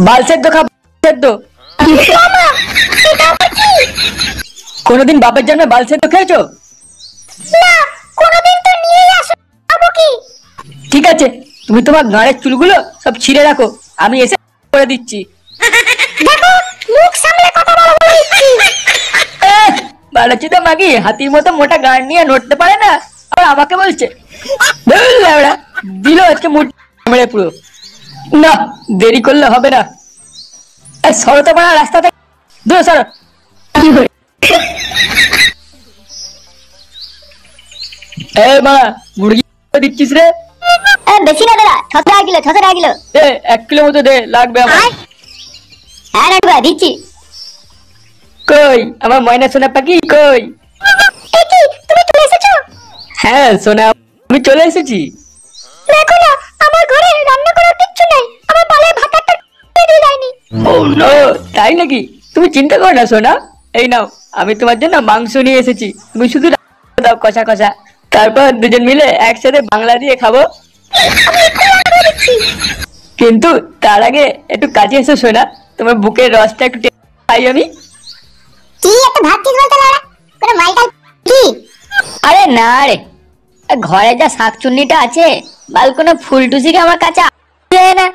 বাল সেদ্ধ খা সেদ্ধ। কোনোদিন বাপের জন্য বাল সেদ্ধ খেয়েছো? না, কোনোদিন তো নিয়েই আসো খাবো কি। ঠিক আছে, তুমি তোমার গাঁড়ের চুলগুলো সব ছিঁড়ে রাখো, আমি এসে করে দিচ্ছি। দেখো, মুখ সামলে কথা বলো বলে দিচ্ছি। বাড়াচ্ছি তো মাগি, হাতির মতো মোটা গাঁড় নিয়ে নড়তে পারে না, আবার আমাকে বলছে। দিল আজকে মুঠ মেরে পুরো। না, দেরি করলে হবে না। সরো তো বাড়া রাস্তা থেকে, দূর সরো। বাড়া মুরগি দিচ্ছিস রে? বেশি না দাদা, 6 টাকা কিলো, 6 টাকা কিলো। 1 কিলো মতো দে, লাগবে আমার। হ্যাঁ রাখবা, দিচ্ছি। কই আমার ময়না সোনা পাখি কই? কি তুমি চলে এসেছো? হ্যাঁ সোনা, আমি চলে এসেছি। দেখো না, আমার ঘরে রান্না করার কিচ্ছু নাই, আমার বালের ভাতটা দিয়ে যায়নি। ও নো, তাই নাকি? তুমি চিন্তা করো না সোনা, এই নাও আমি তোমার জন্য মাংস নিয়ে এসেছি, তুমি শুধু দাও কষা কষা, তারপর দুজন মিলে একসাথে বাংলা দিয়ে খাবো। কিন্তু তার আগে একটু কাছে এসো সোনা, তোমার বুকের রসটা একটু খাই আমি। কি একটা ভাবছিস বলতে লাড়া, কোন মালটাল কি? আরে না রে, ঘরে যা শাকচুন্নিটা আছে, বাল কোনো ফুলটুসিকে আমার কাছে না।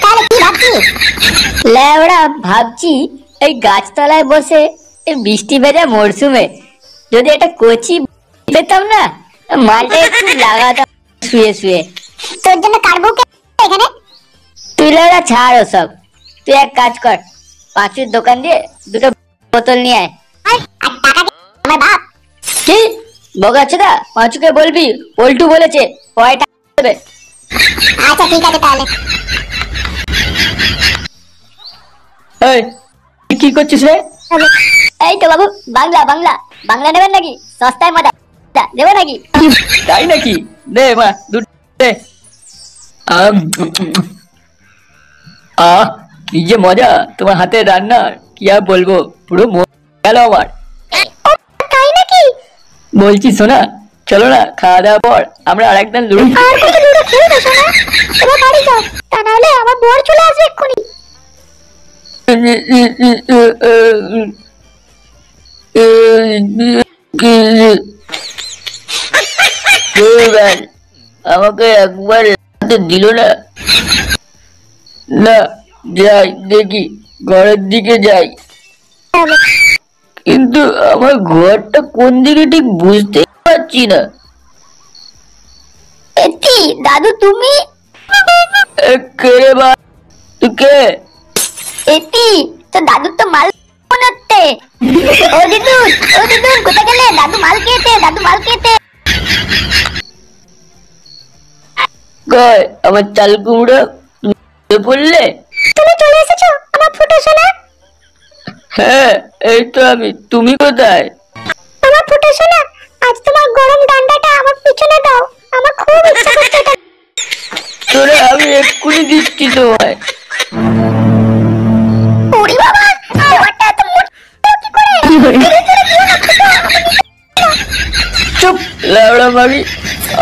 তাহলে কি ভাবছিস? লেওড়া ভাবছি এই গাছতলায় বসে এই বৃষ্টি ভেজা মরশুমে যদি একটা কচি পেতাম না, মালটা একটু লাগাতাম শুয়ে শুয়ে। তোর জন্য কাটবো এখানে। তুই লেওড়া ছাড় ওসব, তুই এক কাজ কর, পাঁচুর দোকান দিয়ে দুটো বোতল নিয়ে আয়। আর টাকা দে আমার বাপ। কি বগাচ্ছে দা? পাঁচুকে বলবি পল্টু বলেছে কয়টা দেবে। আচ্ছা ঠিক আছে তাহলে। এই কি করছিস রে? এই তো বাবু, বাংলা বাংলা বাংলা নেবেন নাকি? সস্তায় মজা দেবো নাকি? তাই নাকি? দে মা দুটো দে। কি যে মজা তোমার হাতের রান্না, কি আর বলবো, পুরো গেল আমার। তাই নাকি? বলছি শোনা, চলো না খাওয়া দাওয়ার পর আমরা আরেকদিন লুডো। আর কত দূরে খেলবে শোনা, এবার বাড়ি যাও, তা নাহলে আমার বর চলে আসবে এক্ষুনি। আমাকে একবার দিল না। না যাই দেখি, ঘরের দিকে যাই, কিন্তু আমার ঘরটা কোন দিকে ঠিক বুঝতে পারছি না। এতি দাদু তুমি? কে রে বা, তুই কে? এতি তো দাদু তো মাল বানাতে। ও দিদু, ও দিদু কোথায় গেলে? দাদু মাল খেতে, দাদু মাল খেতে। কয় আমার চাল কুমড়ো পড়লে? তুমি চলে এসেছো আমার ফুটো সোনা? হ্যাঁ এই তো আমি, তুমি কোথায়? আমার ফুটো সোনা, আজ তোমার গরম ডান্ডাটা আমার পিছনে দাও, আমার খুব ইচ্ছা করছে এটা। তোরে আমি এক্ষুনি দিচ্ছি তোমায়। ওরে বাবা, আমারটা এত মোটা কি করে? চুপ লাউড়া মাগি,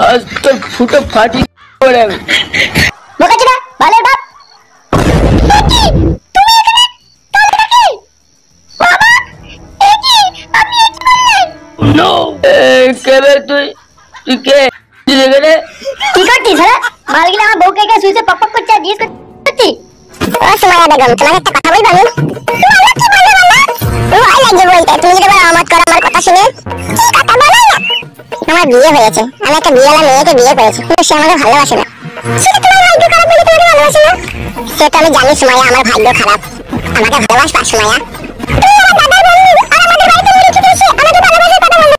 আজ তোর ফুটো ফাটি করে আমি। বোকাচোদা, বালের বাপ। একি তুমি এখানে? কাল নাকি? বাবা, একি আমি একি করলে? নো, কে বে তুই? তুই কে এখানে? কি করছিস হ্যাঁ? মালগুলো আমার বউকে কে সুইচে পক পক করছে আর জিজ্ঞেস করছি। ও সুমাইয়া বেগম, তোমাকে একটা কথা বলবো আমি? বলো কি বলবে বলো? ভয় লাগে বলতে, তুমি যদি বলো আমত করো আমার কথা শুনে। কি কথা বলো না? আমার বিয়ে হয়েছে, আমি একটা বিয়েওয়ালা মেয়েকে বিয়ে করেছি, কিন্তু সে আমাকে ভালোবাসে না। সেটা তোমার ভাগ্য খারাপ বলে তোমাকে ভালোবাসে না? সেটা আমি জানি সুমাইয়া, আমার ভাগ্য খারাপ। আমাকে ভালোবাসবা সুমাইয়া? তুমি আমার দাদার বন্ধু, আর আমাদের বাড়িতে মুড়ি খেতে এসে আমাকে ভালোবাসার কথা বললো।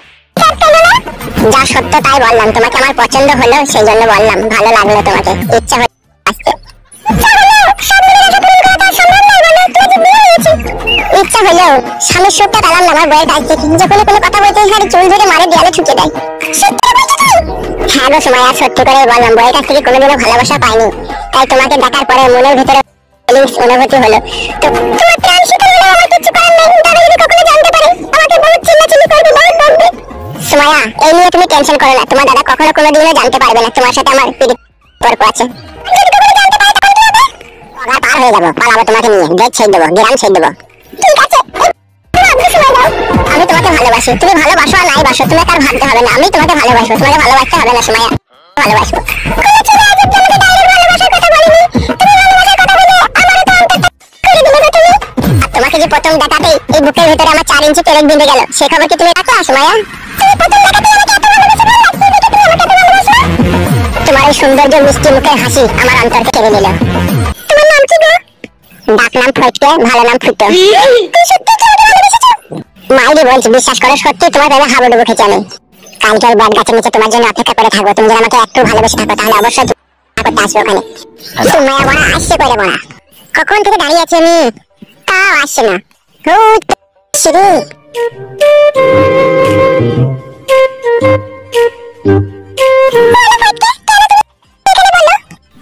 যা সত্য তাই বললাম, তোমাকে আমার পছন্দ হলো সেই জন্য বললাম, ভালো লাগলো তোমাকে, ইচ্ছা হলো আসতে। ইচ্ছা হলো স্বামীর সুখটা পেলাম না আমার বইয়ের কাছ থেকে, যখন কোনো কথা বলতে গেলে চুল ধরে মারে দেয়ালে ঠুকে দেয়। হ্যাঁ গো সুমাইয়া, সত্যি করে বললাম, বইয়ের কাছ থেকে কোনোদিনও ভালোবাসা পাইনি, তাই তোমাকে দেখার পরে মনের ভিতরে অনুভূতি হলো। তো তোমার প্রাণ শীতল হলো, আমার কিছু করার নেই, দাদা যদি কখনো জানতে পারে আমাকে বহুত চিল্লাচিল্লি করবে, বহুত বকবে। সুমাইয়া, এই নিয়ে তুমি টেনশন করো না, তোমার দাদা কখনো কোনোদিনও জানতে পারবে না তোমার সাথে আমার পর্ক আছে। যদি কখনো জানতে পারে তখন কি হবে? পগার পার হয়ে যাবো, পালাবো তোমাকে নিয়ে, দেশ ছেড়ে দেবো, গ্রাম ছেড়ে দেবো। ঠিক আছে, আমি তোমাকে ভালোবাসি, তুমি ভালোবাসো আর নাই বাসো, তুমি আর ভাবতে হবে না, আমি তোমাকে ভালোবাসবো, তোমাকে ভালোবাসতে হবে না সুমাইয়া, ভালোবাসবো। তোমাকে যে প্রথম দেখাতেই এই বুকের ভিতরে আমার 4 ইঞ্চি পেরেক বিঁধে গেল, সে খবর কি তুমি রাখো সুমাইয়া? তোমার এই সৌন্দর্য মিষ্টি মুখের হাসি আমার অন্তরকে কেড়ে নিল। তোমার নাম কি গো? ডাক নাম ফটকে, ভালো নাম ফুটো। মাইরি বলছি, বিশ্বাস করো সত্যি তোমার প্রেমে হাবুডুবু খেয়েছি আমি। কালকে ওই বট গাছের নিচে তোমার জন্য অপেক্ষা করে থাকবো, তুমি যদি আমাকে একটু ভালোবেসে থাকো তাহলে অবশ্যই করতে আসবে ওখানে। সুমাইয়া বড়া আসছে করে বড়া, কখন থেকে দাঁড়িয়ে আছি আমি, তাও আসছে না। শ্রী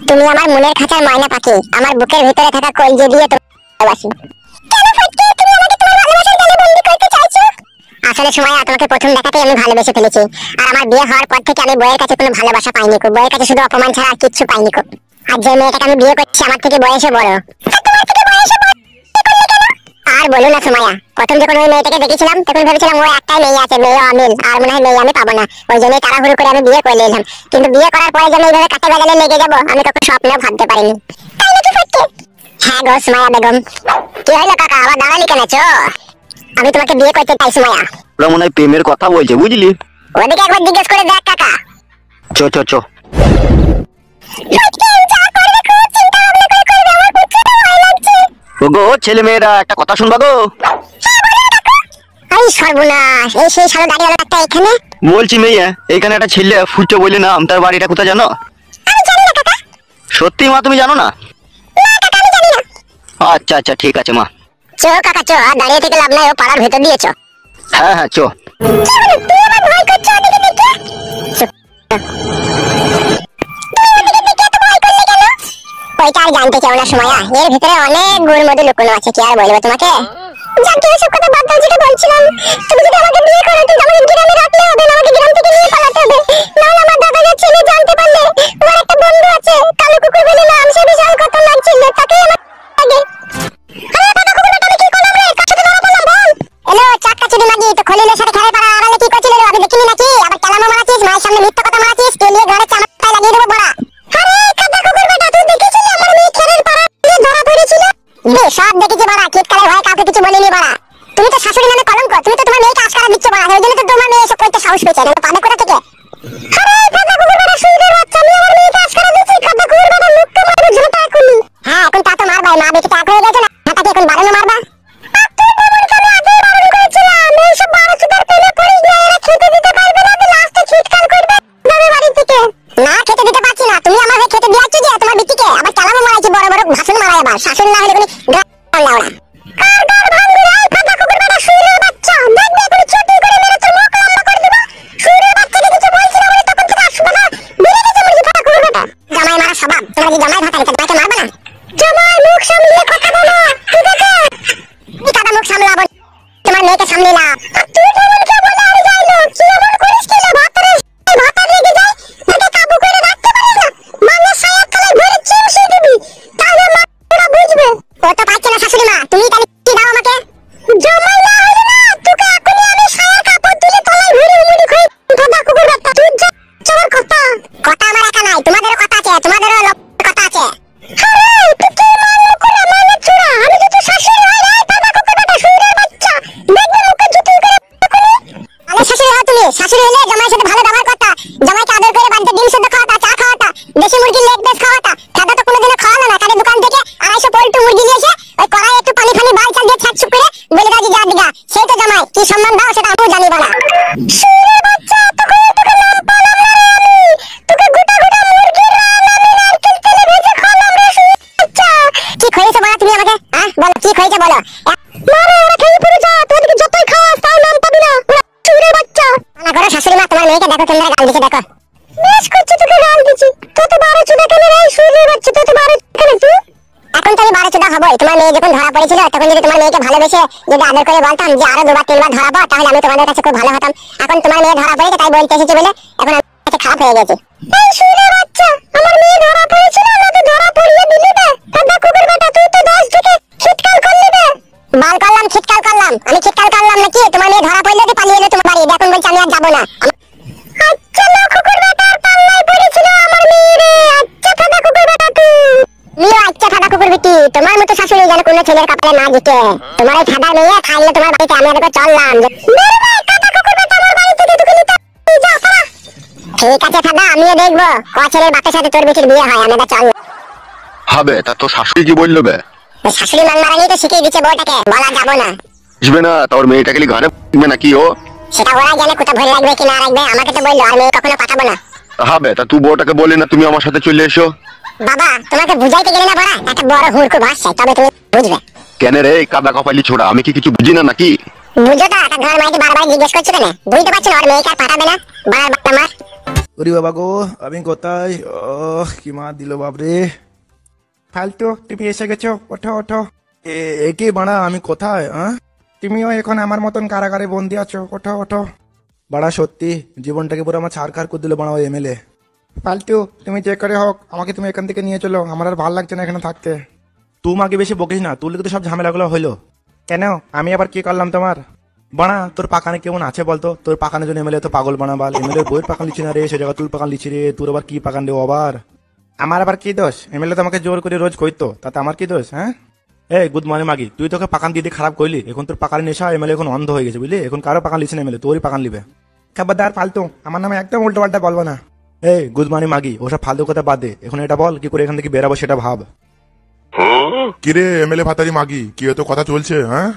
তুমি আমার মনের খাঁচার ময়না পাখি, আমার বুকের ভিতরে থাকা কলজে দিয়ে ভালোবাসি। আসলে সুমাইয়া তোমাকে প্রথম দেখাতেই আমি ভালোবেসে ফেলেছি, আর আমার বিয়ে হওয়ার পর থেকে আমি বইয়ের কাছে কোনো ভালোবাসা পাইনি, বইয়ের কাছে শুধু অপমান ছাড়া আর কিচ্ছু পাইনি। আর যে মেয়েটাকে আমি বিয়ে করছি আমার থেকে বয়সে বড়। আর বলো না সুমাইয়া, প্রথম যখন ওই মেয়েটাকে দেখেছিলাম তখন ভেবেছিলাম ও একটাই মেয়ে আছে, মেয়ে অমিল, আর মনে হয় মেয়ে আমি পাবো না, ওই জন্যই তাড়াহুড়ো করে আমি বিয়ে করে নিলাম। কিন্তু বিয়ে করার পরে যেন এইভাবে কাটে বাজালে লেগে যাবো আমি কখনো স্বপ্নেও ভাবতে পারিনি। তাই নাকি ফটকে? হ্যাঁ গো সুমাইয়া বেগম। কি হলো কাকা, আবার দাঁড়ালি কেন? চো, আমি তোমাকে বিয়ে করতে চাই সুমাইয়া। ওরা মনে হয় প্রেমের কথা বলছে, বুঝলি? ওদিকে একবার জিজ্ঞেস করে দেখ কাকা। চো চো চো। ওগো ছেলে মেয়েরা একটা কথা শুনবা গো। এই সর্বনাশ, এই সেই সালো দাঁড়িয়ে একটা এখানে। বলছি মেয়ে, এখানে একটা ছেলে ফুটো বলে নাম, তার বাড়িটা কোথায় জানো? আমি জানি না কাকা। সত্যি মা তুমি জানো না? না কাকা আমি জানি না। আচ্ছা আচ্ছা ঠিক আছে মা। চো কাকা চো, আর দাঁড়িয়ে থেকে লাভ নাই, ও পাড়ার ভেতর দিয়ে চো। হ্যাঁ হ্যাঁ চো। তুই আমার ভয় করছো ওদিকে দেখে? ওইটা আর জানতে চাও না সুমাইয়া, এর ভিতরে অনেক গুড় মধু লুকোনো আছে, কি আর বলবো তোমাকে। যাকে ওসব কথা বাদ দাও, যেটা বলছিলাম, তুমি যদি আমাকে বিয়ে করো তুমি আমাকে গ্রামে রাখলে হবে না, আমাকে গ্রাম থেকে নিয়ে পালাতে হবে, নাহলে আমার দাদার ছেলে জানতে পারলে ওর একটা বন্ধু আছে কালো কুকুর বলে নাম, সে বিশাল খতরনাক ছিল, তাকে আমার আগে। আরে কাকা কুকুর বেটা, আমি কি করলাম রে? কার সাথে ধরা পড়লাম বল? এলো চাক্কা চুদি মাগি, তো খলিলের সাথে খেলে পাড়া আড়ালে কি করছিস রে? আমি দেখিনি নাকি? আবার কালামো মারাছিস, মায়ের সামনে মিথ্যা কথা মারাছিস, কে নিয়ে ঘরে চামড়ায় লাগিয়ে দেবো বড়া। আরে কাকা কুকুর বেটা, তুই দেখেছিস আমার মেয়ে খেলের পাড়া ধরা পড়েছিল? বে সব দেখেছি বড়া, চিৎকারে ভয় কাউকে কিছু বলিনি বড়া। তুমি তো শাশুড়ি নামে কলঙ্ক, তুমি তো তোমার মেয়েকে আশকারা দিচ্ছ বড়া, ওই জন্য তো তোমার মেয়ে এসব করতে সাহস পেয়েছে, না পাবে কোথা থেকে? আরে কাকা কুকুর বেটা, শুইদের বাচ্চা, আমি আমার মেয়েকে আশকারা দিচ্ছি? কাকা কুকুর বেটা মুখকে মারবো ঝোঁটা এখনই। হ্যাঁ এখন তা তো মারবাই, মা বেঁচে টাক হয়ে গেছে না, মাথাকে এখন বাড়ানো মারবা। তুই মামুনিকে আমি আগেই বারণ করেছিলাম, এইসব বারো চুদার প্রেমে পড়িস না, এরা খেতে দিতে পারবে না, লাস্টে ছিটকাল করবে বাড়ি থেকে। না খেতে দিতে পারছি না, তুমি আমাকে খেতে দিয়াচ্ছ যে তোমার বিটিকে, আবার চালামো মারাইছি বড় বড় ভাষণ মারাই, আবার শাশুড়ি না হলে কোনো লাউড়া। কার কার ভাঙবি রে কাকা কুকুর বেটা, শুইরের বাচ্চা, দেখবে এখন চুটি করে মেরে তোর মুখ লম্বা করে দেব। শুইরের বাচ্চাকে কিছু বলছি না বলে তখন থেকে আসবে না, বেরিয়ে গেছে মুরগি ফাটা কুকুর বেটা। জামাই মারা স্বভাব, তোমরা কি জামাই ভাতা রেখে জামাইকে মারবে না? জামাই মুখ সামলিয়ে কথা বলো, ঠিক আছে? কি কাদা মুখ সামলাবো, তোমার মেয়েকে সামলিলাম। তুই কেমন কে বলে আমি যাইলো, কি এমন করিস কি রে? ভাতারে ভাতা লেগে যায়, তাকে কাবু করে রাখতে পারিস না, মানে সায়া তলায় ভরে চিমসে দিবি, তাহলে মারা বুঝবে। ও তো পাচ্ছে না শাশুড়ি মা, তুমি তাহলে কি দাও আমাকে? জামাই না হইলে না, তোকে এখনই আমি সায়ার কাপড় তুলে তলায় ভরে উমুড়ি খাই দাদা কুকুর বেটা। তুই যা চোর কথা, কথা আমার একা নাই, তোমাদেরও কথা আছে, তোমাদেরও কথা আছে। আরে তুই কি মানো করে মানে চোরা, আমি তো তোর শাশুড়ি হই রে দাদা কুকুর বেটা, শুইরের বাচ্চা, দেখবে মুখে জুতি করে এখনই। আরে শাশুড়ি হও তুমি, শাশুড়ি হলে জামাইয়ের সাথে ভালো ব্যবহার করতা, জামাইকে আদর করে বাড়িতে ডিম সেদ্ধ খাওয়াতা, চা খাওয়াতা, দেশি মুরগির লেগ পিস খাওয়াতা, খাদা তো কোনোদিনও খাওয়ালো না, কারে দোকান থেকে 250 পোল্ট্রি মুরগি নিয়ে এসে ওই কড়াই একটু পানি ফানি বাল চাল দিয়ে ছাড়ছুপ করে বলে দাও যে যা দিগা, সেই তো জামাই, কি সম্মান দাও সেটা আমিও জানি বলা। শুইরের বাচ্চা, তখন তোকে নাম পালাম না রে আমি, তোকে গোটা গোটা মুরগির রান আমি নারকেল তেলে ভেজে খাওয়ালাম রে শুইরের বাচ্চা। কি খয়েছে বলা তুমি আমাকে, হ্যাঁ বলো কি খয়েছে বলো। মারে ওরা খেয়ে পড়ে যা, তোদেরকে যতই খাওয়াস তাও নাম পাবি না, শুইরের বাচ্চা। না করো শাশুড়ি মা, তোমার মেয়েকে দেখো কেমন গাল দিছে দেখো। বেশ করছি, তোকে গাল দিছি, তত 12 চুদা কেন রে শুইরের বাচ্চা, তত 12 কেন তুই? এখন তো আমি 12 চুদা হবই, তোমার মেয়ে যখন ধরা পড়েছিল তখন যদি তোমার মেয়েকে ভালোবেসে যদি আদর করে বলতাম যে আরো 2বার 3বার ধরাবো, তাহলে আমি তোমাদের কাছে খুব ভালো হতাম। এখন তোমার মেয়ে ধরা পড়েছে তাই বলতে এসেছি বলে এখন আমি খারাপ হয়ে গেছি। এই শুইরের বাচ্চা, আমার মেয়ে ধরা পড়েছিল না, তো ধরা পড়িয়ে দিলি না দাদা কুকুর বেটা। আমি চিৎকার করলাম নাকি তোমার মেয়ে ধরা পড়লে তো পালিয়ে এলো তোমার বাড়ি, এখন বলছি আমি আর যাবো না। আচ্ছা না কুকুর বেটার পাল্লায় পড়েছিল আমার মেয়ে রে। আচ্ছা ফাদা কুকুর বেটা তুই নিও। আচ্ছা ফাদা কুকুর বেটি, তোমার মতো শাশুড়ি যেন কোনো ছেলের কপালে না জুটে। তোমার এই ফাদার মেয়ে খাইলে তোমার বাড়িতে আমি আর চললাম। ঠিক আছে ফাদা, আমিও দেখবো ক ছেলের বাপের সাথে তোর বেটির বিয়ে হয়। আমরা চল। হবে তা তোর শাশুড়ি কি বললো বে? শাশুড়ি মান মারানি তো শিখিয়ে দিচ্ছে বউটাকে, বলা যাবো না। বুঝবে না তোর মেয়েটাকে ঘরে থাকবে নাকি ও? সেটা ওরা জানে কোথা ভরে রাখবে কি না রাখবে, আমাকে তো বললো আর মেয়ে কখনো পাঠাবো না। হবে তা তুই বউটাকে বলি না তুমি আমার সাথে চলে এসো। বাবা তোমাকে বুঝাইতে গেলে না বড়া একটা বড় হুড়কু ভাসছে, তবে তুমি বুঝবে। কেন রে কাদা কপালি ছোড়া, আমি কি কিছু বুঝি না নাকি? বুঝো তো একটা ঘর মাইতে বারবার জিজ্ঞেস করছো কেন? বুঝতে পারছো না ওর মেয়েকে আর পাঠাবে না? বাবার বাবা মার ওরে বাবা গো, আমি কোথায়? কি মা দিল বাপরে। ফালতু, তুমি এসে গেছো, ওঠো ওঠো। একে বাড়া, আমি কোথায়? তুমিও এখন আমার মতন কারাগারে বন্দি আছো, ওঠো ওঠো। বাড়া সত্যি জীবনটাকে পুরো আমার ছাড়খাড় করে দিল বাড়া ওই এমএলএ। ফালতু, তুমি যে করে হোক আমাকে তুমি এখান থেকে নিয়ে চলো, আমার আর ভালো লাগছে না এখানে থাকতে। তুমি আগে বেশি বকিস না, তুই তো সব ঝামেলাগুলো হইলো। কেন আমি আবার কি করলাম তোমার? বানা তোর পাকানে কেমন আছে বলতো? তোর পাকানের জন্য এমএলএ তো পাগল বানাবাল, এমএলএ বইয়ের পাকান লিখছি না রে, সে জায়গা তুই পাকান লিখছি রে, তোর আবার কি পাকান রে আবার? আমার আবার কি দোষ? এমএলএ তো আমাকে জোর করে রোজ কইতো, তাতে আমার কি দোষ? হ্যাঁ এই গুড মর্নিং মাগি, তুই তোকে পাকান দিয়ে খারাপ করলি, এখন তোর পাকান নেশা এমএলএ এখন অন্ধ হয়ে গেছে বুঝলি, এখন কারো পাকান লিখছে না এমএলএ, তোরই পাকান লিবে। খাবারদার ফালতু, আমার নামে একদম উল্টো পাল্টা বলবো না। এই গুড মর্নিং মাগি, ওসব ফালতু কথা বাদ দে, এখন এটা বল কি করে এখান থেকে বেরাবো সেটা ভাব। কিরে এমএলএ ভাতারি মাগি, কি এত কথা চলছে? হ্যাঁ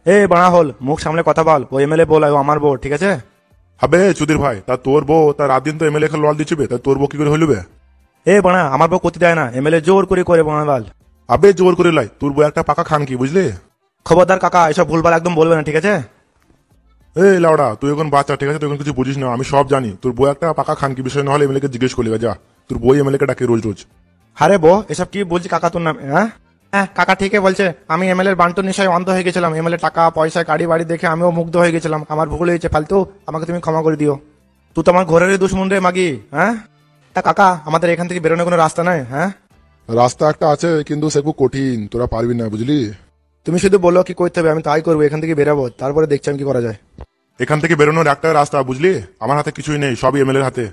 এই বাড়া হল, মুখ সামলে কথা বল, ও এমএলএ বল ও আমার বউ, ঠিক আছে? হবে চুদির ভাই, তা তোর বউ তার রাত দিন তো এমএলএ কে লল দিচ্ছিবে, তা তোর বউ কি করে হইলবে? এ বাড়া আমার বউ করতে দেয় না, এমএলএ জোর করে বাড়া বাল। আবে জোর করে লাই, তোর বউ একটা পাকা খান কি বুঝলি? খবরদার কাকা, এসব ভুলভাল একদম বলবে না, ঠিক আছে? এই লাউডা, তুই এখন বাচ্চা, ঠিক আছে? তুই এখন কিছু বুঝিস না, আমি সব জানি। তোর বউ একটা পাকা খান কি, বিষয় না হলে এমএলএ কে জিজ্ঞেস করলি যা, তোর বই এমএলএ কে ডাকে রোজ রোজ। আরে বউ এসব কি বলছি কাকা তোর নামে? হ্যাঁ হ্যাঁ কাকা ঠিকই বলছে, আমি এমএলএর বান্টু নেশায় অন্ধ হয়ে গেছিলাম, এমএলএ টাকা পয়সা গাড়ি বাড়ি দেখে আমিও মুগ্ধ হয়ে গেছিলাম, আমার ভুল হয়েছে ফালতু, আমাকে তুমি ক্ষমা করে দিও। তুই তো আমার ঘরেরই দুশ্মন রে মাগি। হ্যাঁ তা কাকা আমাদের এখান থেকে বেরোনোর কোনো রাস্তা নাই? হ্যাঁ রাস্তা একটা আছে কিন্তু সে খুব কঠিন, তোরা পারবি না বুঝলি। তুমি শুধু বলো কি করতে হবে, আমি তাই করবো, এখান থেকে বেরাবো, তারপরে দেখছি আমি কি করা যায়। এখান থেকে বেরোনোর একটা রাস্তা বুঝলি, আমার হাতে কিছুই নেই, সবই এমএলএর হাতে।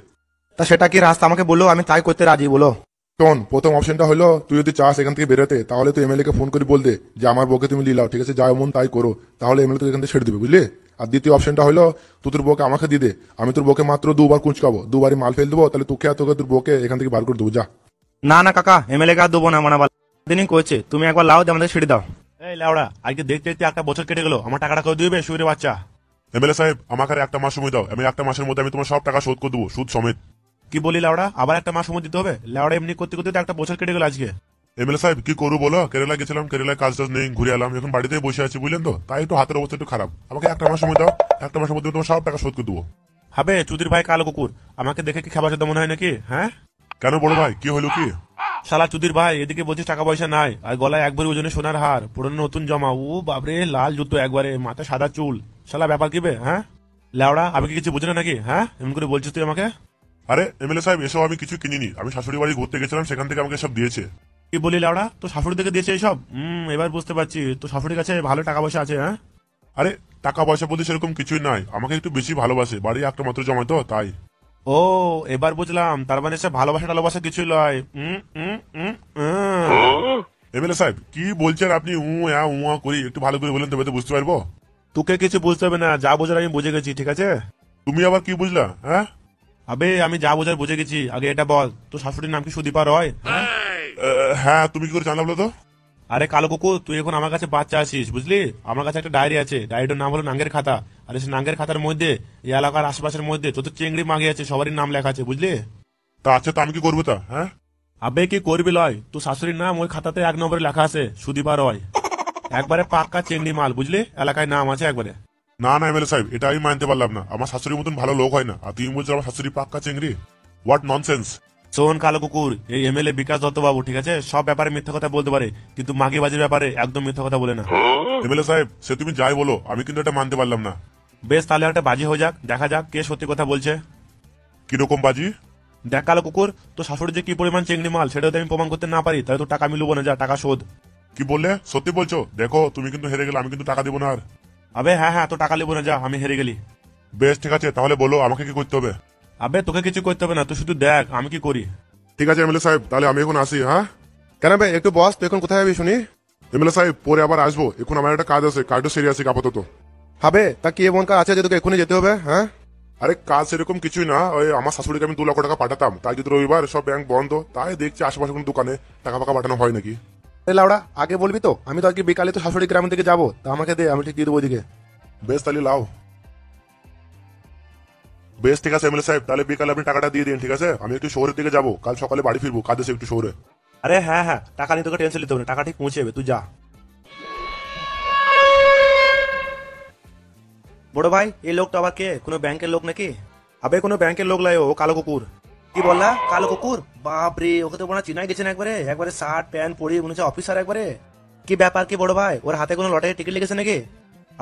তা সেটা কি রাস্তা আমাকে বলো, আমি তাই করতে রাজি, বলো। শোন, প্রথম অপশনটা হলো তুই যদি চাস এখান থেকে বেরোতে, তাহলে তুই এমএলএ কে ফোন করে বল দে যে আমার বউকে তুমি লিলাও, ঠিক আছে? যা মন তাই করো, তাহলে এমএলএ তুই এখান থেকে ছেড়ে দিবে বুঝলি। আর দ্বিতীয় অপশনটা হলো তুই তোর বউকে আমাকে দিয়ে দে, আমি তোর বউকে মাত্র 2 বার কুঁচকাবো, 2 বারই মাল ফেল দেবো, তাহলে তোকে আর তোকে তোর বউকে এখান থেকে বার করে দেবো যা। না না কাকা, এমএলএ কে আর দেবো না, মানা দিনই কইছে, তুমি একবার লাও দিয়ে আমাদের ছেড়ে দাও। এই লাউড়া, আজকে দেখতে দেখতে একটা বছর কেটে গেল, আমার টাকাটা করে দিবে শুয়ে বাচ্চা। এমএলএ সাহেব আমাকে আর একটা মাস সময় দাও, আমি একটা মাসের মধ্যে আমি তোমার সব টাকা শোধ করে দেবো, সুদ সমেত। কি বলি লাউড়া, আবার একটা মাস সময় দিতে হবে? লাউড়া এমনি করতে করতে তো একটা বছর কেটে গেল আজকে। এমএলএ সাহেব কি করবো বলো, কেরালা গেছিলাম, কেরালায় কাজ টাজ নেই, ঘুরে এলাম, এখন বাড়িতেই বসে আছি বুঝলেন তো, তাই একটু হাতের অবস্থা একটু খারাপ, আমাকে একটা মাস সময় দাও, একটা মাসের মধ্যে তোমার সব টাকা শোধ করে দেবো। হবে চুদির ভাই কালো কুকুর, আমাকে দেখে কি খাবার সাথে মনে হয় নাকি? হ্যাঁ কেন বড় ভাই, কি হলো কি? শালা চুদির ভাই, এদিকে বলছিস টাকা পয়সা নাই, আর গলায় একবার ওজনে সোনার হার, পুরনো নতুন জমা, ও বাবরে লাল জুতো একবারে, মাথায় সাদা চুল, শালা ব্যাপার কি বে? হ্যাঁ লাউড়া আমি কি কিছু বুঝি না নাকি? হ্যাঁ এমন করে বলছিস তুই আমাকে? আরে এমএলএ সাহেব এসব আমি কিছু কিনিনি, আমি শাশুড়ি বাড়ি ঘুরতে গেছিলাম, সেখান থেকে আমাকে সব দিয়েছে। কি বলি লাউড়া, তো শাশুড়ি থেকে দিয়েছে এইসব? এবার বুঝতে পারছি, তো শাশুড়ির কাছে ভালো টাকা পয়সা আছে। হ্যাঁ আরে টাকা পয়সা বলতে সেরকম কিছুই নাই, আমাকে একটু বেশি ভালোবাসে, বাড়ি একটা মাত্র জমাই তো তাই। ও এবার বুঝলাম, তার মানে সে ভালোবাসা টালোবাসা কিছুই লয়। এমএলএ সাহেব কি বলছেন আপনি? উয়া করি, একটু ভালো করে বলেন তবে তো বুঝতে পারবো। তোকে কিছু বুঝতে হবে না, যা বোঝার আমি বুঝে গেছি, ঠিক আছে? তুমি আবার কি বুঝলা? হ্যাঁ আবে আমি যা বোঝার বুঝে গেছি, আগে এটা বল, তোর শাশুড়ির নাম কি সুদীপা রয়? হ্যাঁ তুমি কি করে জানলা বলো তো? আরে কালো কুকুর, তুই এখন আমার কাছে বাচ্চা আছিস বুঝলি, আমার কাছে একটা ডায়েরি আছে, ডায়েরিটার নাম হলো নাঙ্গের খাতা, আর সেই নাঙ্গের খাতার মধ্যে এই এলাকার আশেপাশের মধ্যে যত চেংড়ি মাগি আছে সবারই নাম লেখা আছে বুঝলি। তা আচ্ছা, তা আমি কি করবো তা? হ্যাঁ আবে কি করবি লয়, তোর শাশুড়ির নাম ওই খাতাতে 1 নম্বরে লেখা আছে, সুদীপা রয়, একবারে পাক্কা চেংড়ি মাল বুঝলি, এলাকায় নাম আছে একবারে। না না এমএলএ সাহেব, এটা আমি মানতে পারলাম না, আমার শাশুড়ির মতন ভালো লোক হয় না, আর তুমি বলছো আমার শাশুড়ি পাক্কা চেংড়ি, হোয়াট ননসেন্স। শোন কালো কুকুর, এই এমএলএ বিকাশ দত্ত বাবু, ঠিক আছে, সব ব্যাপারে মিথ্যা কথা বলতে পারে, কিন্তু মাগিবাজির ব্যাপারে একদম মিথ্যা কথা বলে না। এমএলএ সাহেব সে তুমি যাই বলো, আমি কিন্তু এটা মানতে পারলাম না। বেশ তাহলে একটা বাজি হয়ে যাক, দেখা যাক কে সত্যি কথা বলছে। কিরকম বাজি? দেখ কালো কুকুর, তো শাশুড়ি যে কি পরিমাণ চেংড়ি মাল সেটা যদি আমি প্রমাণ করতে না পারি, তাহলে তো টাকা আমি লুবো না, যা টাকা শোধ। কি বললে? সত্যি বলছো? দেখো তুমি কিন্তু হেরে গেলে, আমি কিন্তু টাকা দেবো না আর। আবে হ্যাঁ হ্যাঁ, তো টাকা নেবো না, যা, আমি হেরে গেলি। বেশ ঠিক আছে, তাহলে বলো আমাকে কি করতে হবে? আবে তোকে কিছু করতে হবে না, তুই শুধু দেখ আমি কি করি। ঠিক আছে এমএলএ সাহেব, তাহলে আমি এখন আসি। হ্যাঁ কেন ভাই একটু বস, তুই এখন কোথায় যাবি শুনি? এমএলএ সাহেব পরে আবার আসবো, এখন আমার একটা কাজ আছে, কাজটা সেরে আসি আপাতত। হবে তা কি এমন কাজ আছে যে তোকে এখনই যেতে হবে? হ্যাঁ আরে কাজ সেরকম কিছুই না, ওই আমার শাশুড়িকে আমি 2 লক্ষ টাকা পাঠাতাম, তাই যদি রবিবার সব ব্যাংক বন্ধ, তাই দেখছি আশেপাশে কোনো দোকানে টাকা ফাঁকা পাঠানো হয় নাকি। লাউড়া আগে বলবি তো, আমি তো আজকে বিকালে তো শাশুড়ি গ্রামের দিকে যাবো, তা আমাকে দে, আমি ঠিক দিয়ে দেবো ওদিকে। বেশ তাহলে লাও। বেশ ঠিক আছে এমএলএ সাহেব, তাহলে বিকালে আপনি টাকাটা দিয়ে দিন। ঠিক আছে, আমি একটু শহরের দিকে যাবো, কাল সকালে বাড়ি ফিরবো, কাজ আছে একটু শহরে। আরে হ্যাঁ হ্যাঁ, টাকা নিয়ে তোকে টেনশন নিতে হবে না, টাকা ঠিক পৌঁছে যাবে, তুই যা। বড় ভাই এই লোকটা আবার কে, কোনো ব্যাংকের লোক নাকি? আবে কোনো ব্যাংকের লোক লাই, ও কালো কুকুর। কি বললা, কালো কুকুর? বাপরে, ওকে তো মনে চিনাই গেছেন একবারে, একবারে শার্ট প্যান্ট পরে মনে হচ্ছে অফিসার একবারে। কি ব্যাপার কি বড় ভাই, ওর হাতে কোনো লটারি টিকিট লেগেছে নাকি?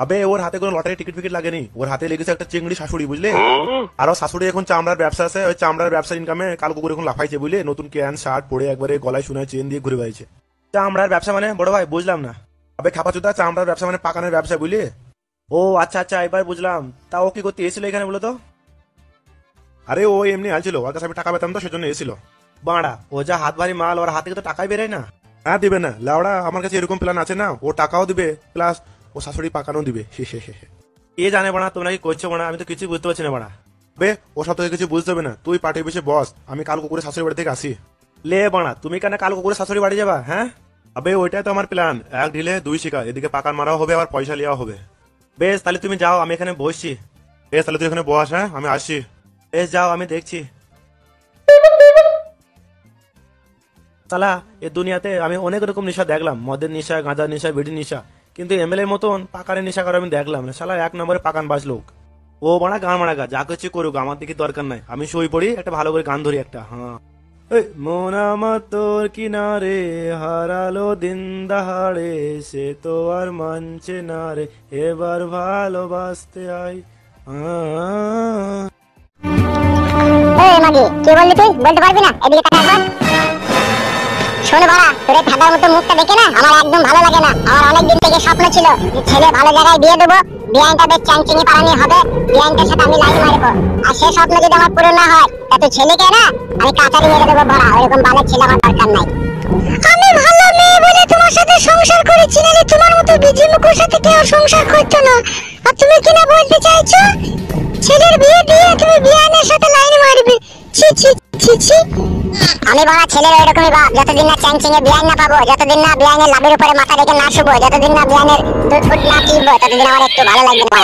আবে ওর হাতে কোনো লটারি টিকিট ফিকিট লাগেনি, ওর হাতে লেগেছে একটা চিংড়ি শাশুড়ি, বুঝলে? আর ওর শাশুড়ি এখন চামড়ার ব্যবসা আছে, ওই চামড়ার ব্যবসার ইনকামে কালো কুকুর এখন লাফাইছে, বুঝলে? নতুন ক্যান শার্ট পরে একবারে গলায় সোনার চেন দিয়ে ঘুরে বেড়াইছে। চামড়ার ব্যবসা মানে বড় ভাই বুঝলাম না। আবে খাপাচুদা, চামড়ার ব্যবসা মানে পাকানের ব্যবসা, বুঝলি? ও আচ্ছা আচ্ছা, এবার বুঝলাম। তা ও কি করতে এসেছিল এখানে বলো তো? আরে ও এমনি আলছিল, ওর কাছে আমি টাকা পেতাম তো সেজন্য এসেছিল। বাড়া, ও যা হাত ভারী মাল, ওর হাত থেকে তো টাকাই বেরোয় না। হ্যাঁ দিবে না লাউড়া, আমার কাছে এরকম প্ল্যান আছে না, ও টাকাও দিবে প্লাস ও শাশুড়ি পাকানো দিবে। এ জানে বাড়া তোমরা কি করছো বাড়া, আমি তো কিছু বুঝতে পারছি না বাড়া। বে ও সব থেকে কিছু বুঝতে হবে না, তুই পার্টির বেশি বস, আমি কাল কুকুরের শাশুড়ি বাড়ি থেকে আসি। লে বাড়া, তুমি কেন কাল কুকুরের শাশুড়ি বাড়ি যাবা? হ্যাঁ আবে ওইটাই তো আমার প্ল্যান, এক ঢিলে 2 শিকার, এদিকে পাকান মারাও হবে আবার পয়সা লিয়াও হবে। বেশ তাহলে তুমি যাও, আমি এখানে বসছি। বেশ তাহলে তুই এখানে বস, হ্যাঁ আমি আসছি। বেশ যাও, আমি দেখছি। সালা এই দুনিয়াতে আমি অনেক রকম নেশা দেখলাম, মদের নেশা, গাঁজার নেশা, বিড়ির নেশা, কিন্তু এমএলএ মতন পাকানের নেশা করে আমি দেখলাম না। সালা 1 নম্বরে পাকান বাজ লোক। ও বাড়া গান মারা গা, যা কিছু করুক আমার দিকে দরকার নাই, আমি শুই পড়ি, একটা ভালো করে গান ধরি একটা। হ্যাঁ মন আমার তোর কিনারে হারালো দিন দাহাড়ে, সে তো আর মানছে না রে, এবার ভালোবাসতে আই। এই মাগি, কি বললি তুই? বলতে পারবি না? এদিকে তাকা একবার। শোন বাড়া, তোর এই ফাদার মতো মুখটা দেখে না আমার একদম ভালো লাগে না। আমার অনেকদিন থেকে স্বপ্ন ছিল যে ছেলে ভালো জায়গায় বিয়ে দেবো, বিয়ানটা বেশ চ্যাংচিঙি পালানি হবে, বিয়ানটার সাথে আমি লাইন মারবো। আর সেই স্বপ্ন যদি আমার পূরণ না হয়, তা তুই ছেলেকে না আমি কাতারি মেরে দেবো ভরা, ওইরকম বালের ছেলে আমার দরকার নাই। আমি ভালো মেয়ে বলে তোমার সাথে সংসার করেছি, নালে তোমার মতো বিজি মুখের সাথে কেউ সংসার করতো না। আর তুমি কিনা বলতে চাইছো ছেলের বিয়ে দিয়ে তুমি বিয়ানের সাথে লাইন মারবে? ছি ছি ছি ছি। আমি বড় ছেলের এরকমই বাপ, যতদিন না চ্যাংচিঙে বিয়ান না পাবো, যতদিন না বিয়ানের লাভের উপরে মাথা রেখে না শুবো, যতদিন না বিয়ানের দুধ ফুট না পিবো, ততদিন আমার একটু ভালো লাগবে না।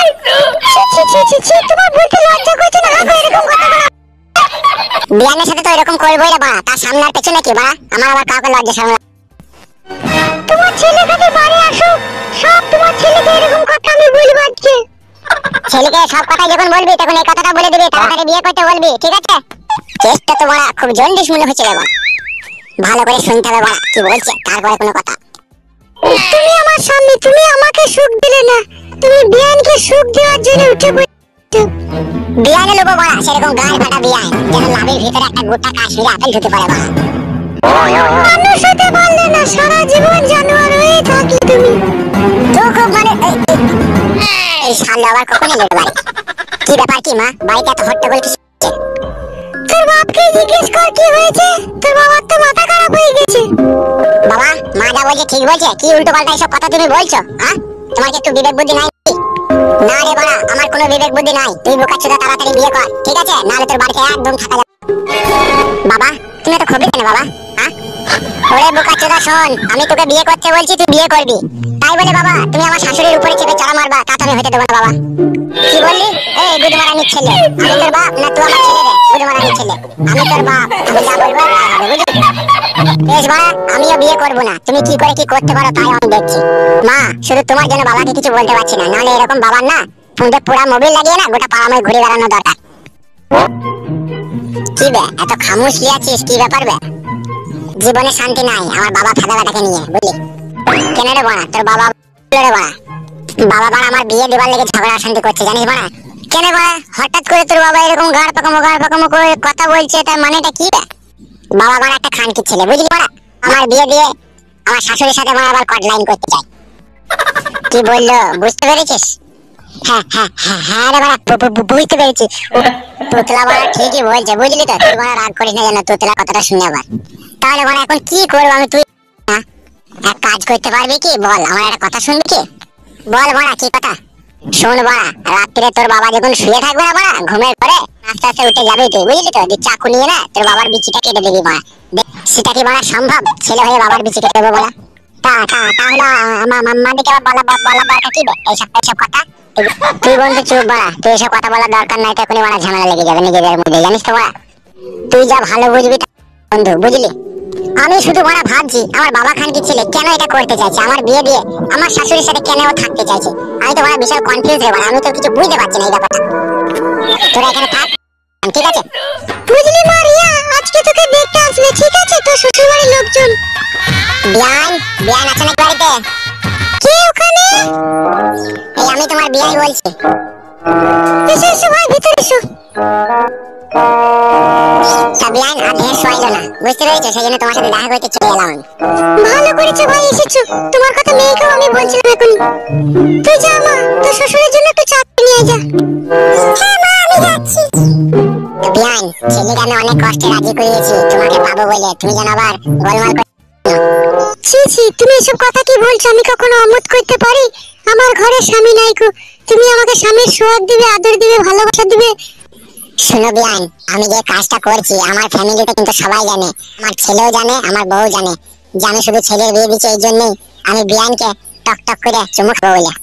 ছি ছি ছি ছি ছি, তোমার বলতে লজ্জা করছে না? হাগো এরকম কথা বলা। বিয়ানের সাথে তো এরকম করবোই রে বাড়া, তার সামনে আর পেছনে কি বাড়া, আমার আবার কাউকে লজ্জা সামনে। তোমার ছেলে কাছে বাড়ি আসুক, সব তোমার ছেলেকে এরকম কথা আমি বলবো আজকে। ছেলেকে সব কথা যখন বলবি তখন এই কথাটা বলে দিবি, তাড়াতাড়ি বিয়ে করতে বলবি, ঠিক আছে? চেষ্টা তো বড়া খুব জন্ডিস মনে হচ্ছে রে বাবা, ভালো করে শুনতে হবে বড়া কি বলছে, তারপরে কোনো কথা। তুমি আমার স্বামী, তুমি আমাকে সুখ দিলে না, তুমি বিয়ানকে সুখ দেওয়ার জন্য উঠে পড়ছো। বিয়ানে লোবো বড়া সেরকম গাল ফাটা বিয়ান, যেন লাভের ভিতরে একটা গোটা কাশ্মীরি আপেল ঢুকে পড়ে বড়া। মানুষ হতে পারলে না, সারা জীবন জানোয়ার হয়ে থাকি তুমি। তো খুব মানে এই সামনে আবার কখন এলে বাড়ি? কি ব্যাপার কি মা, বাড়িতে এত হট্টগোল কি? তোর বাপকে জিজ্ঞেস কর কি হয়েছে, তোর বাবার তো মাথা খারাপ হয়ে গেছে। বাবা মা যা বলছে ঠিক বলছে, কি উল্টো পাল্টা এসব কথা তুমি বলছো? হ্যাঁ তোমার কি একটু বিবেক বুদ্ধি নাই? না রে বাড়া, আমার কোনো বিবেক বুদ্ধি নাই, তুই বোকাচোদা তাড়াতাড়ি বিয়ে কর, ঠিক আছে? নাহলে তোর বাড়িতে একদম থাকা যাবে। বাবা তুমি তো খবি কেন বাবা? হ্যাঁ ওরে বোকাচোদা শোন, আমি তোকে বিয়ে করতে বলছি, তুই বিয়ে করবি, তাই বলে বাবা তুমি আমার শাশুড়ির উপরে চেপে চড়া মারবা, তা তো আমি হতে দেবো না বাবা। কি বললি? এই গুদমারানির ছেলে, আমি তোর বাপ না তুই আমার ছেলে রে? গুদমারানির ছেলে, আমি তোর বাপ, আমি যা বলবো তাই হবে, বুঝলি? বেশ বাড়া, আমিও বিয়ে করবো না, তুমি কি করে কি করতে পারো তাই আমি দেখছি। মা শুধু তোমার জন্য বাবাকে কিছু বলতে পারছি না, নাহলে এরকম বাবার না ফোনে পুরা মোবাইল লাগিয়ে না গোটা পাড়া ঘুরে বেড়ানো দরকার। কি বে এত খামোশ লিয়াছিস, কি ব্যাপার বে? জীবনে শান্তি নাই আমার বাবা ফাদাটাকে নিয়ে, বুঝলি? কেন রে বাড়া তোর বাবা রে বাড়া? বাবা বাড়া আমার বিয়ে দেবার লেগে ঝগড়া শান্তি করছে জানিস বাড়া? কেন বাড়া হঠাৎ করে তোর বাবা এরকম গাড় পাকামো করে কথা বলছে, তার মানেটা কি বে? বাবা বাড়া একটা খানকি ছেলে, বুঝলি বাড়া? আমার বিয়ে দিয়ে আমার শাশুড়ির সাথে বাড়া আবার কট লাইন করতে চাই। কি বললো বুঝতে পেরেছিস? হ্যাঁ হ্যাঁ হ্যাঁ হ্যাঁ রে বাড়া, বুঝতে পেরেছি। তোতলা বাড়া ঠিকই বলছে, বুঝলি তো? তুই বাড়া রাগ করিস না যেন তোতলা কথাটা শুনে আবার। তাহলে বাড়া এখন কি করবো আমি? তুই এক কাজ করতে পারবি কি বল, আমার একটা কথা শুনবি কি? বল বাড়া, কি কথা? শোন বাড়া, রাত্রে তোর বাবা যখন শুয়ে থাকবে না বাড়া, ঘুমের পরে আস্তে আস্তে উঠে যাবি তুই, বুঝলি তো? যে চাকু নিয়ে না তোর বাবার বিচিটা কেটে দিবি বাড়া। সেটা কি বাড়া সম্ভব? ছেলে হয়ে বাবার বিচি কেটে দেবো বলা? তাহলে আমাদেরকে আবার বলা দরকার কি এইসব কথা? তুই বন্ধু চুপ বাড়া, তুই এসব কথা বলার দরকার নাই, তখনই বাড়া ঝামেলা লেগে যাবে নিজেদের মধ্যে, জানিস তো বাড়া? তুই যা ভালো বুঝবি বন্ধু, বুঝলি? আমি শুধু বাড়া ভাবছি আমার বাবা খানকি ছেলে কেন এটা করতে চাইছে, আমার বিয়ে দিয়ে আমার শাশুড়ির সাথে কেন ও থাকতে চাইছে। আমি তো বাড়া বিশাল কনফিউজ হয়ে বাড়া, আমি তো কিছু বুঝতে পারছি না এই ব্যাপারটা। তোরা এখানে থাক, ঠিক আছে? বুঝলি মারিয়া, আজকে তোকে দেখতে আসবে, ঠিক আছে? তোর শ্বশুর বাড়ির লোকজন। বিয়ান বিয়ান আছে নাকি বাড়িতে? কে ওখানে? এই আমি তোমার বিয়াই বলছি। এসো এসো ভাই, ভিতরে এসো। তা বিয়ান আর ঢের শোয়াইলো না, বুঝতে পেরেছো? সেই জন্য তোমার সাথে দেখা করতে চলে এলাম। ভালো করেছো ভাই এসেছো, তোমার কথা মেয়েকেও আমি বলছিলাম এখনই। তুই যা মা, তোর শ্বশুরের জন্য একটু চা নিয়ে যা। হ্যাঁ মা, আমি যাচ্ছি। বিয়ান, ছেলেকে আমি অনেক কষ্টে রাজি করিয়েছি তোমাকে পাবো বলে, তুমি যেন আবার গোলমাল করে। ছি ছি, তুমি এসব কথা কি বলছো? আমি কখনো অমত করতে পারি? আমার ঘরে স্বামী নাই গো, তুমি আমাকে স্বামীর সোহাগ দিবে, আদর দিবে, ভালোবাসা দিবে। শোনো বিয়ান, আমি যে কাজটা করছি আমার ফ্যামিলিতে কিন্তু সবাই জানে, আমার ছেলেও জানে, আমার বউ জানে যে আমি শুধু ছেলের বিয়ে দিচ্ছি। এই জন্যই আমি বিয়ানকে টক টক করে চুমু খাবো বলে।